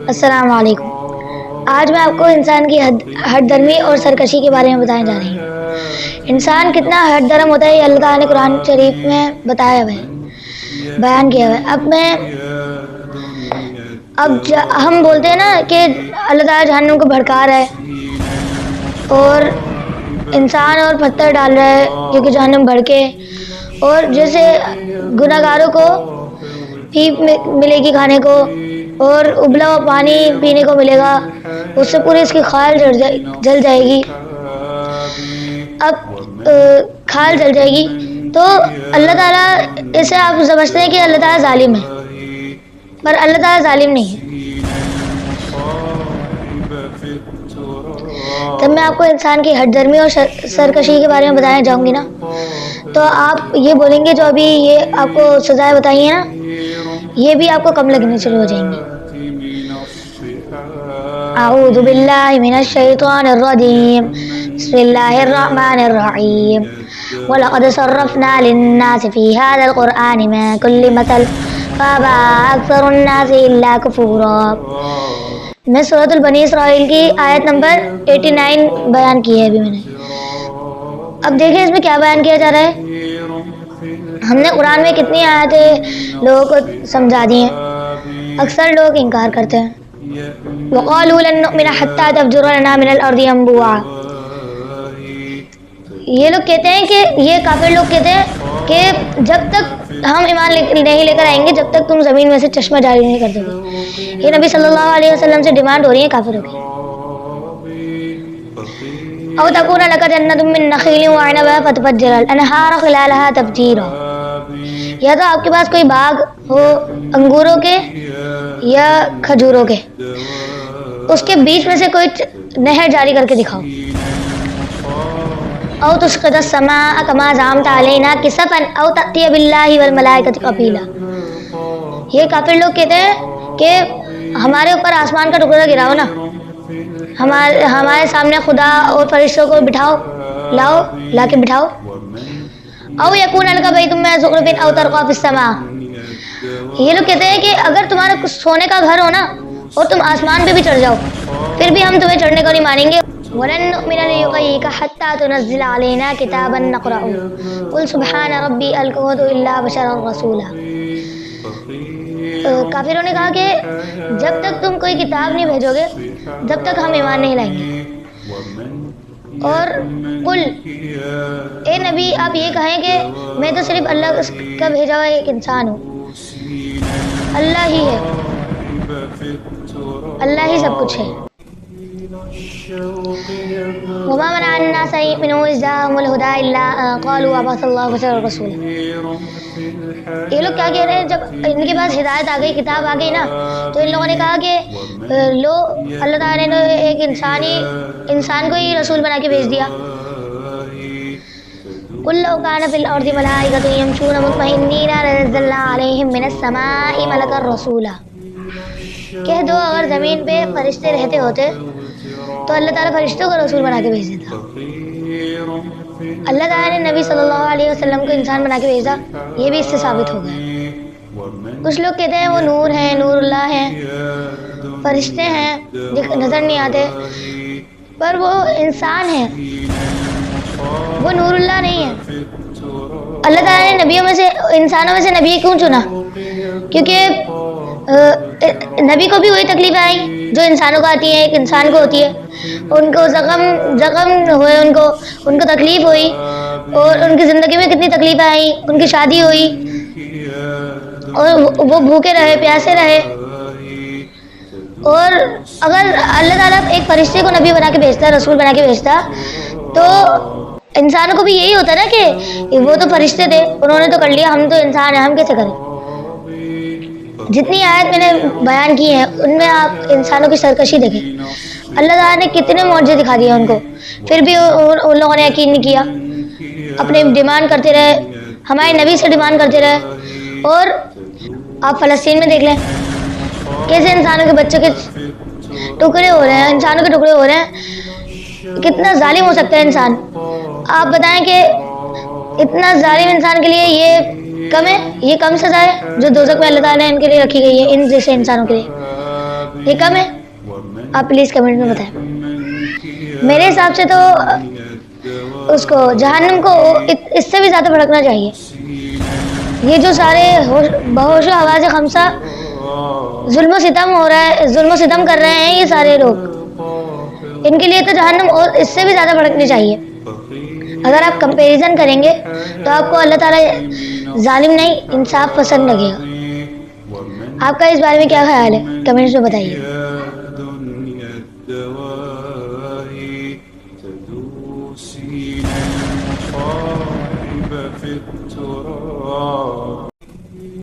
السلام علیکم۔ آج میں آپ کو انسان کی ہٹ درمی اور سرکشی کے بارے میں بتانے جا رہی ہوں۔ انسان کتنا ہٹ درم ہوتا ہے یہ اللہ تعالیٰ نے قرآن شریف میں بتایا ہوا ہے، بیان کیا ہوا ہے۔ ہم بولتے ہیں نا کہ اللہ تعالیٰ جہنم کو بھڑکا رہا ہے اور انسان اور پتھر ڈال رہا ہے کیونکہ جہنم بھڑکے، اور جیسے گناہ گاروں کو پیپ ملے گی کھانے کو اور ابلا ہوا پانی پینے کو ملے گا، اس سے پوری اس کی کھال جل جائے گی۔ اب کھال جل جائے گی تو اللہ تعالیٰ، اسے آپ سمجھتے ہیں کہ اللہ تعالیٰ ظالم ہے، پر اللہ تعالیٰ ظالم نہیں ہے۔ جب میں آپ کو انسان کی ہٹ درمی اور سرکشی کے بارے میں بتانے جاؤں گی نا تو آپ یہ بولیں گے جو ابھی یہ آپ کو سزائیں بتائی ہیں نا یہ بھی آپ کو کم لگنے شروع ہو جائیں گی۔ اعوذ باللہ من الشیطان الرجیم، بسم اللہ الرحمن الرحیم، وَلَقَدْ صَرَّفْنَا لِلنَّاسِ فِي هَذَا الْقُرْآنِ مِنْ كُلِّ مَثَلٍ فَأَبَى أَكْثَرُ النَّاسِ إِلَّا كُفُورًا۔ میں سورۃ البنی اسرائیل کی آیت نمبر 89 بیان کی ہے ابھی میں نے۔ اب دیکھیں اس میں کیا بیان کیا جا رہا ہے۔ ہم نے قرآن میں کتنی آیتیں لوگوں کو سمجھا دی ہیں، اکثر لوگ انکار کرتے ہیں۔ وَقَالُوا لَن نُؤْمِنَ حَتَّى تَفْجُرَ لَنَا مِنَ الْأَرْضِ يَنبُوعًا۔ یہ لوگ کہتے ہیں کہ یہ کافر لوگ کہتے ہیں کہ جب تک ہم ایمان نہیں لے کر آئیں گے جب تک تم زمین میں سے چشمہ جاری نہیں کر دو گے۔ یہ نبی صلی اللہ علیہ وسلم سے ڈیمانڈ ہو رہی ہے کافروں کی۔ او تکون لک جنۃ من نخیل وعنب فتفجر الانہار خلالها تفجیرا، یا تو آپ کے پاس کوئی باغ ہو انگوروں کے یا کھجوروں کے، اس کے بیچ میں سے کوئی نہر جاری کر کے دکھاؤ۔ او تسقط السماء كما زعمت علينا كسفا او تأتي بالله والملائكة قبيلا۔ یہ کافر لوگ کہتے ہیں کہ ہمارے اوپر آسمان کا ٹکڑا گراؤ نا، ہمارے سامنے خدا اور فرشتوں کو بٹھاؤ، لا کے بٹھاؤ۔ او یکون لک بیت من زخرف او ترقى في السماء۔ یہ لوگ کہتے ہیں کہ اگر تمہارا کچھ سونے کا گھر ہو نا اور تم آسمان پہ بھی چڑھ جاؤ پھر بھی ہم تمہیں چڑھنے کو نہیں مانیں گے۔ وَلَن نُؤْمِنَ لِرُقِيِّكَ حَتَّى تُنَزِّلَ عَلَيْنَا كِتَابًا نَقْرَؤُهُ قُلْ سُبْحَانَ رَبِّي هَلْ كُنتُ إِلَّا بَشَرًا رَسُولًا۔ کافروں نے کہا کہ جب تک تم کوئی کتاب نہیں بھیجو گے جب تک ہم ایمان نہیں لائیں گے۔ اور قل، اے نبی آپ یہ کہیں کہ میں تو صرف اللہ کا بھیجا ہوا ایک انسان ہوں، اللہ ہی ہے، اللہ ہی سب کچھ ہے۔ وما منع الناس ان يؤمنوا اذ جاءهم الهدى الا قالوا ابعث الله بشرا رسولا۔ یہ لوگ کیا کہہ رہے ہیں، جب ان کے پاس ہدایت آ گئی، کتاب آ گئی نا تو ان لوگوں نے کہا کہ لو اللہ تعالیٰ نے ایک انسان کو ہی رسول بنا کے بھیج دیا۔ قل لو كان في الارض ملائكة يمشون مطمئنين لنزلنا عليهم من السماء ملكا رسولا۔ کہہ دو اگر زمین پہ فرشتے رہتے ہوتے تو اللہ تعالیٰ فرشتوں کو رسول بنا کے بھیج دیتا۔ اللہ تعالیٰ نے نبی صلی اللہ علیہ وسلم کو انسان بنا کے بھیجا، یہ بھی اس سے ثابت ہو گیا۔ کچھ لوگ کہتے ہیں وہ نور ہیں، نور اللہ ہیں، فرشتے ہیں نظر نہیں آتے، پر وہ انسان ہیں، وہ نور اللہ نہیں ہے۔ اللہ تعالیٰ نے نبیوں میں سے، انسانوں میں سے نبی کیوں چنا؟ کیونکہ نبی کو بھی وہی تکلیفیں آئی جو انسانوں کو آتی ہیں، ایک انسان کو ہوتی ہے، ان کو زخم ہوئے، ان کو تکلیف ہوئی، اور ان کی زندگی میں کتنی تکلیفیں آئیں، ان کی شادی ہوئی اور وہ بھوکے رہے، پیاسے رہے۔ اور اگر اللہ تعالیٰ ایک فرشتے کو نبی بنا کے بھیجتا، رسول بنا کے بھیجتا تو انسانوں کو بھی یہی ہوتا نا کہ وہ تو فرشتے تھے، انہوں نے تو کر لیا، ہم تو انسان ہیں، ہم کیسے کریں۔ جتنی آیت میں نے بیان کی ہیں ان میں آپ انسانوں کی سرکشی دیکھیں، اللہ تعالیٰ نے کتنے معجزے دکھا دیے ان کو، پھر بھی ان لوگوں نے یقین نہیں کیا، اپنے ڈیمانڈ کرتے رہے، ہمارے نبی سے ڈیمانڈ کرتے رہے۔ اور آپ فلسطین میں دیکھ لیں کیسے انسانوں کے بچوں کے ٹکڑے ہو رہے ہیں، انسانوں کے ٹکڑے ہو رہے ہیں۔ کتنا ظالم ہو سکتا ہے انسان، آپ بتائیں کہ اتنا ظالم انسان کے لیے یہ کم ہے؟ یہ کم سزا ہے جو دوزخ میں اللہ تعالیٰ نے ان کے لیے رکھی گئی ہے ان جیسے انسانوں کے لیے؟ یہ کم ہے؟ آپ پلیز کمنٹ میں بتائیں. میرے حساب سے تو اس کو جہنم کو اس سے بھی زیادہ بھڑکنا چاہیے. یہ جو سارے بہوش و حواس خمسہ ظلم و ستم ہو رہا ہے، ظلم و ستم کر رہے ہیں یہ سارے لوگ، ان کے لیے تو جہنم اور اس سے بھی زیادہ بھڑکنی چاہیے. اگر آپ کمپیریزن کریں گے تو آپ کو اللہ تعالیٰ ظالم نہیں انصاف پسند لگے گا. آپ کا اس بارے میں کیا خیال ہے؟ کمنٹس میں بتائیے. تدوسين المصائب في التراب